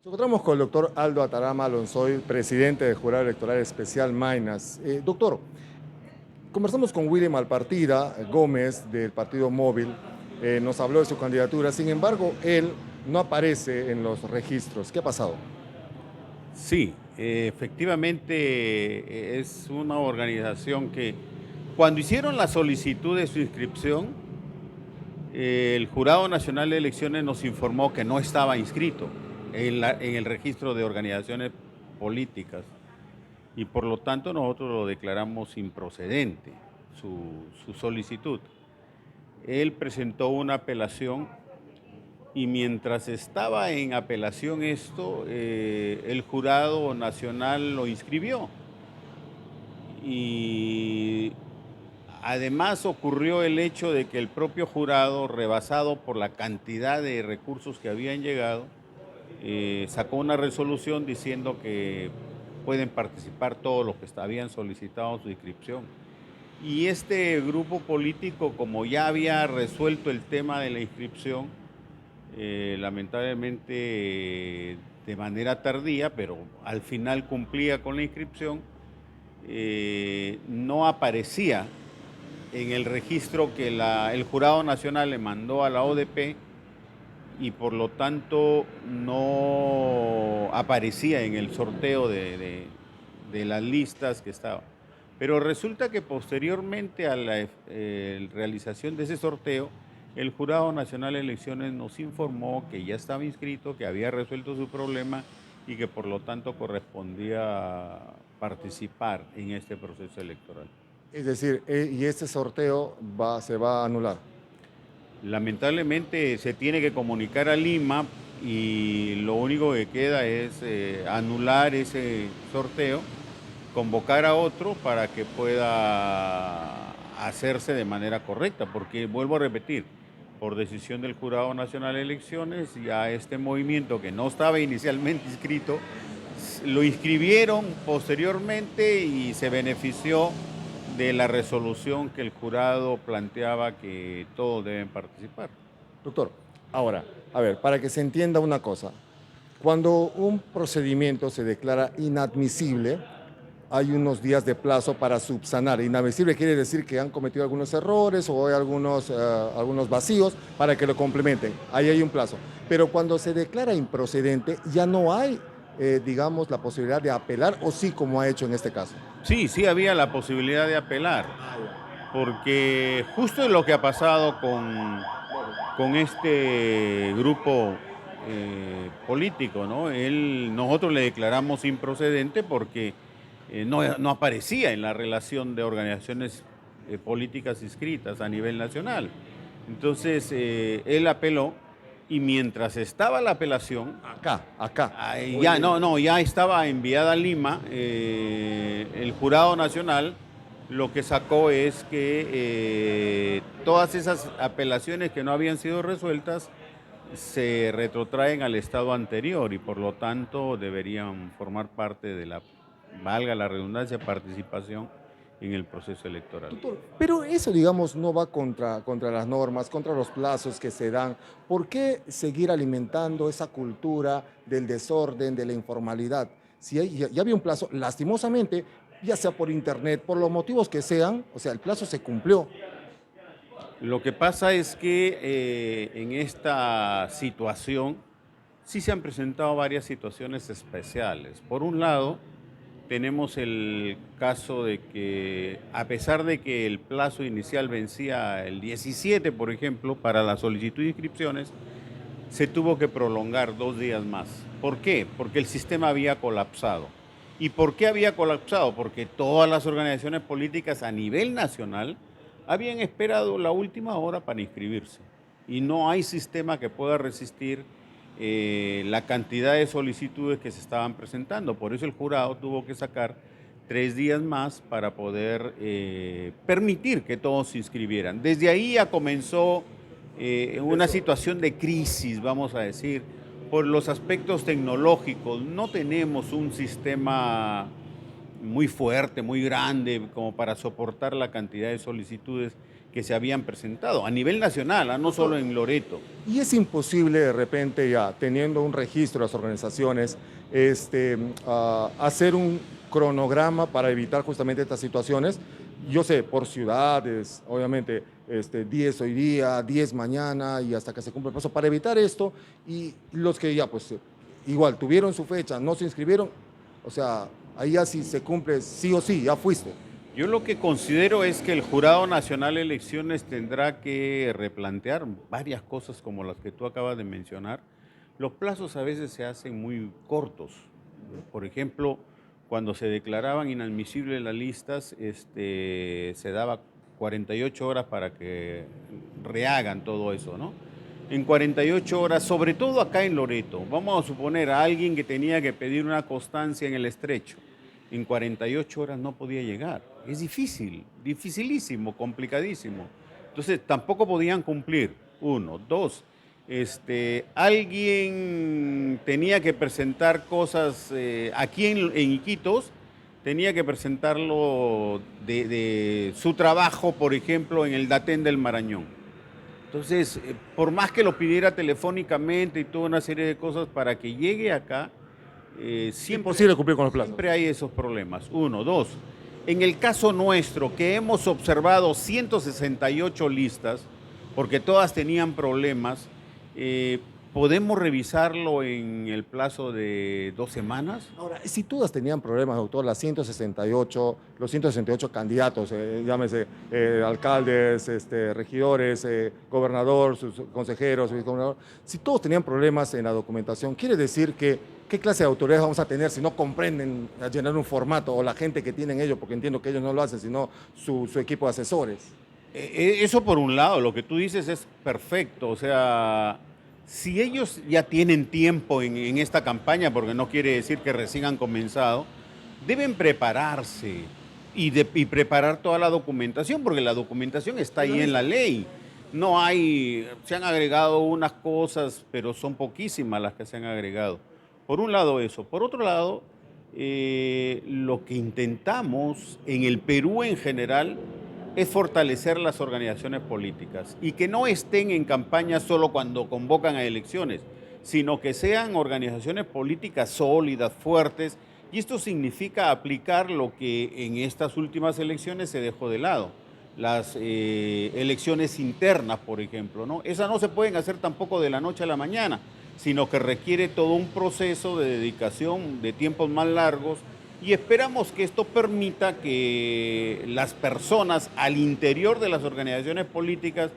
Nos encontramos con el doctor Aldo Atarama Alonsoy, presidente del Jurado Electoral Especial Maynas. Doctor, conversamos con William Alpartida Gómez del Partido Móvil, nos habló de su candidatura, sin embargo, él no aparece en los registros. ¿Qué ha pasado? Sí, efectivamente es una organización que cuando hicieron la solicitud de su inscripción, el Jurado Nacional de Elecciones nos informó que no estaba inscrito en el registro de organizaciones políticas y por lo tanto nosotros lo declaramos improcedente, su solicitud. Él presentó una apelación y mientras estaba en apelación esto, el Jurado Nacional lo inscribió. Y además ocurrió el hecho de que el propio jurado, rebasado por la cantidad de recursos que habían llegado, sacó una resolución diciendo que pueden participar todos los que habían solicitado su inscripción. Y este grupo político, como ya había resuelto el tema de la inscripción, lamentablemente de manera tardía, pero al final cumplía con la inscripción, no aparecía en el registro que el Jurado Nacional le mandó a la ODP y por lo tanto no aparecía en el sorteo de las listas que estaba. Pero resulta que posteriormente a la realización de ese sorteo, el Jurado Nacional de Elecciones nos informó que ya estaba inscrito, que había resuelto su problema y que por lo tanto correspondía participar en este proceso electoral. Es decir, y este sorteo se va a anular. Lamentablemente se tiene que comunicar a Lima y lo único que queda es anular ese sorteo, convocar a otro para que pueda hacerse de manera correcta, porque vuelvo a repetir, por decisión del Jurado Nacional de Elecciones, ya este movimiento que no estaba inicialmente inscrito, lo inscribieron posteriormente y se benefició de la resolución que el jurado planteaba que todos deben participar. Doctor, ahora, a ver, para que se entienda una cosa, cuando un procedimiento se declara inadmisible, hay unos días de plazo para subsanar. Inadmisible quiere decir que han cometido algunos errores o hay algunos vacíos para que lo complementen. Ahí hay un plazo. Pero cuando se declara improcedente, ya no hay, digamos, la posibilidad de apelar o sí, como ha hecho en este caso. Sí, sí había la posibilidad de apelar, porque justo lo que ha pasado con este grupo político, ¿no? Nosotros le declaramos improcedente porque no aparecía en la relación de organizaciones políticas inscritas a nivel nacional. Entonces, él apeló y mientras estaba la apelación, Acá. ya, no, ya estaba enviada a Lima, el Jurado Nacional lo que sacó es que todas esas apelaciones que no habían sido resueltas se retrotraen al estado anterior y por lo tanto deberían formar parte de la, valga la redundancia, participación en el proceso electoral. Doctor, pero eso, digamos, no va contra las normas, contra los plazos que se dan. ¿Por qué seguir alimentando esa cultura del desorden, de la informalidad? Si ya había un plazo, lastimosamente, ya sea por internet, por los motivos que sean, o sea, el plazo se cumplió. Lo que pasa es que en esta situación sí se han presentado varias situaciones especiales. Por un lado, tenemos el caso de que a pesar de que el plazo inicial vencía el 17, por ejemplo, para la solicitud de inscripciones, se tuvo que prolongar 2 días más. ¿Por qué? Porque el sistema había colapsado. ¿Y por qué había colapsado? Porque todas las organizaciones políticas a nivel nacional habían esperado la última hora para inscribirse. Y no hay sistema que pueda resistir la cantidad de solicitudes que se estaban presentando. Por eso el jurado tuvo que sacar 3 días más para poder permitir que todos se inscribieran. Desde ahí ya comenzó una situación de crisis, vamos a decir, por los aspectos tecnológicos. No tenemos un sistema muy fuerte, muy grande, como para soportar la cantidad de solicitudes que se habían presentado a nivel nacional, no solo en Loreto. Y es imposible de repente ya, teniendo un registro de las organizaciones, hacer un cronograma para evitar justamente estas situaciones. Yo sé, por ciudades, obviamente, 10 hoy día, 10 mañana y hasta que se cumpla el plazo, para evitar esto y los que ya, pues, igual tuvieron su fecha, no se inscribieron, o sea, ahí ya si se cumple sí o sí, ya fuiste. Yo lo que considero es que el Jurado Nacional de Elecciones tendrá que replantear varias cosas como las que tú acabas de mencionar. Los plazos a veces se hacen muy cortos. Por ejemplo, cuando se declaraban inadmisibles las listas, se daba 48 horas para que rehagan todo eso, ¿no? En 48 horas, sobre todo acá en Loreto, vamos a suponer a alguien que tenía que pedir una constancia en el estrecho, en 48 horas no podía llegar. Es difícil, dificilísimo, complicadísimo. Entonces, tampoco podían cumplir. Uno. Dos, alguien tenía que presentar cosas aquí en Iquitos, tenía que presentarlo de su trabajo, por ejemplo, en el Datén del Marañón. Entonces, por más que lo pidiera telefónicamente y toda una serie de cosas para que llegue acá, Imposible cumplir con los plazos. siempre hay esos problemas. Uno, dos. En el caso nuestro, que hemos observado 168 listas, porque todas tenían problemas, ¿podemos revisarlo en el plazo de 2 semanas? Ahora, si todas tenían problemas, doctor, las 168, los 168 candidatos, llámese alcaldes, regidores, gobernador, sus consejeros, vicegobernador, si todos tenían problemas en la documentación, quiere decir que ¿qué clase de autoridades vamos a tener si no comprenden a llenar un formato o la gente que tienen ellos, porque entiendo que ellos no lo hacen, sino su equipo de asesores? Eso por un lado, lo que tú dices es perfecto, o sea, si ellos ya tienen tiempo en esta campaña, porque no quiere decir que recién han comenzado, deben prepararse y preparar toda la documentación, porque la documentación está ahí en la ley. No hay, se han agregado unas cosas, pero son poquísimas las que se han agregado. Por un lado eso. Por otro lado, lo que intentamos en el Perú en general es fortalecer las organizaciones políticas y que no estén en campaña solo cuando convocan a elecciones, sino que sean organizaciones políticas sólidas, fuertes, y esto significa aplicar lo que en estas últimas elecciones se dejó de lado, las elecciones internas, por ejemplo, ¿no? Esas no se pueden hacer tampoco de la noche a la mañana, sino que requiere todo un proceso de dedicación de tiempos más largos, y esperamos que esto permita que las personas al interior de las organizaciones políticas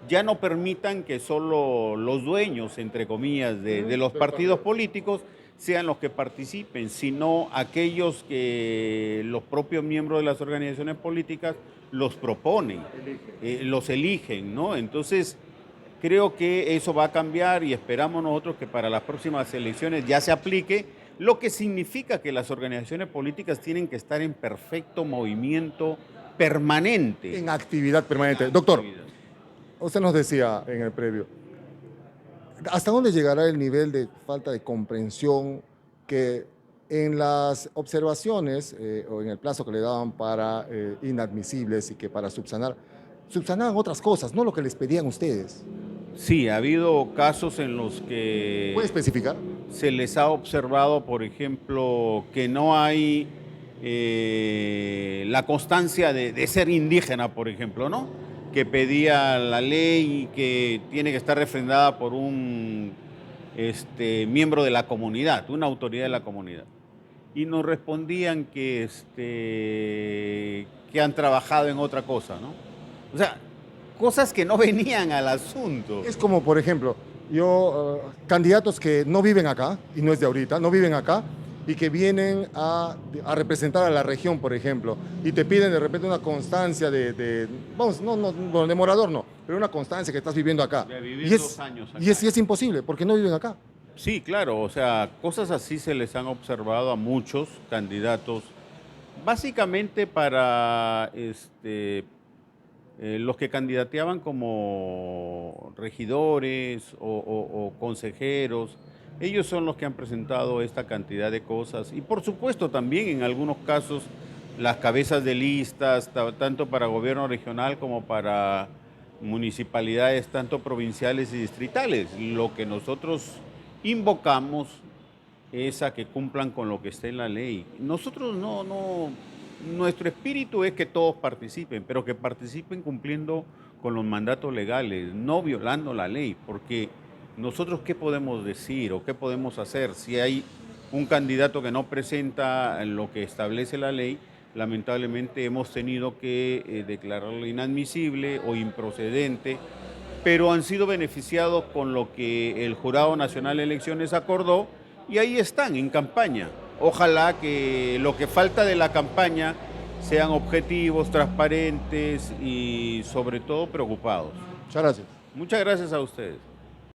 ya no permitan que solo los dueños, entre comillas, de los partidos políticos sean los que participen, sino aquellos que los propios miembros de las organizaciones políticas los proponen, los eligen, ¿no? Entonces, creo que eso va a cambiar y esperamos nosotros que para las próximas elecciones ya se aplique, lo que significa que las organizaciones políticas tienen que estar en perfecto movimiento permanente. En actividad permanente. Doctor, usted nos decía en el previo, ¿hasta dónde llegará el nivel de falta de comprensión que en las observaciones o en el plazo que le daban para inadmisibles y que para subsanaban otras cosas, no lo que les pedían ustedes? Sí, ha habido casos en los ¿Puede que especificar? se les ha observado, por ejemplo, que no hay la constancia de ser indígena, por ejemplo, ¿no? Que pedía la ley que tiene que estar refrendada por un miembro de la comunidad, una autoridad de la comunidad. Y nos respondían que han trabajado en otra cosa, ¿no? O sea, cosas que no venían al asunto. Es como, por ejemplo, candidatos que no viven acá, y no es de ahorita, no viven acá, y que vienen a representar a la región, por ejemplo, y te piden de repente una constancia vamos, bueno, de morador no, pero una constancia que estás viviendo acá. De vivir Y es, 2 años acá. y es imposible, porque no viven acá. Sí, claro, o sea, cosas así se les han observado a muchos candidatos, básicamente para los que candidateaban como regidores o consejeros. Ellos son los que han presentado esta cantidad de cosas y por supuesto también en algunos casos las cabezas de listas, tanto para gobierno regional como para municipalidades, tanto provinciales y distritales. Lo que nosotros invocamos es a que cumplan con lo que está en la ley. Nosotros nuestro espíritu es que todos participen, pero que participen cumpliendo con los mandatos legales, no violando la ley, porque nosotros qué podemos decir o qué podemos hacer si hay un candidato que no presenta lo que establece la ley. Lamentablemente hemos tenido que declararlo inadmisible o improcedente, pero han sido beneficiados con lo que el Jurado Nacional de Elecciones acordó y ahí están en campaña. Ojalá que lo que falta de la campaña sean objetivos, transparentes y sobre todo preocupados. Muchas gracias. Muchas gracias a ustedes.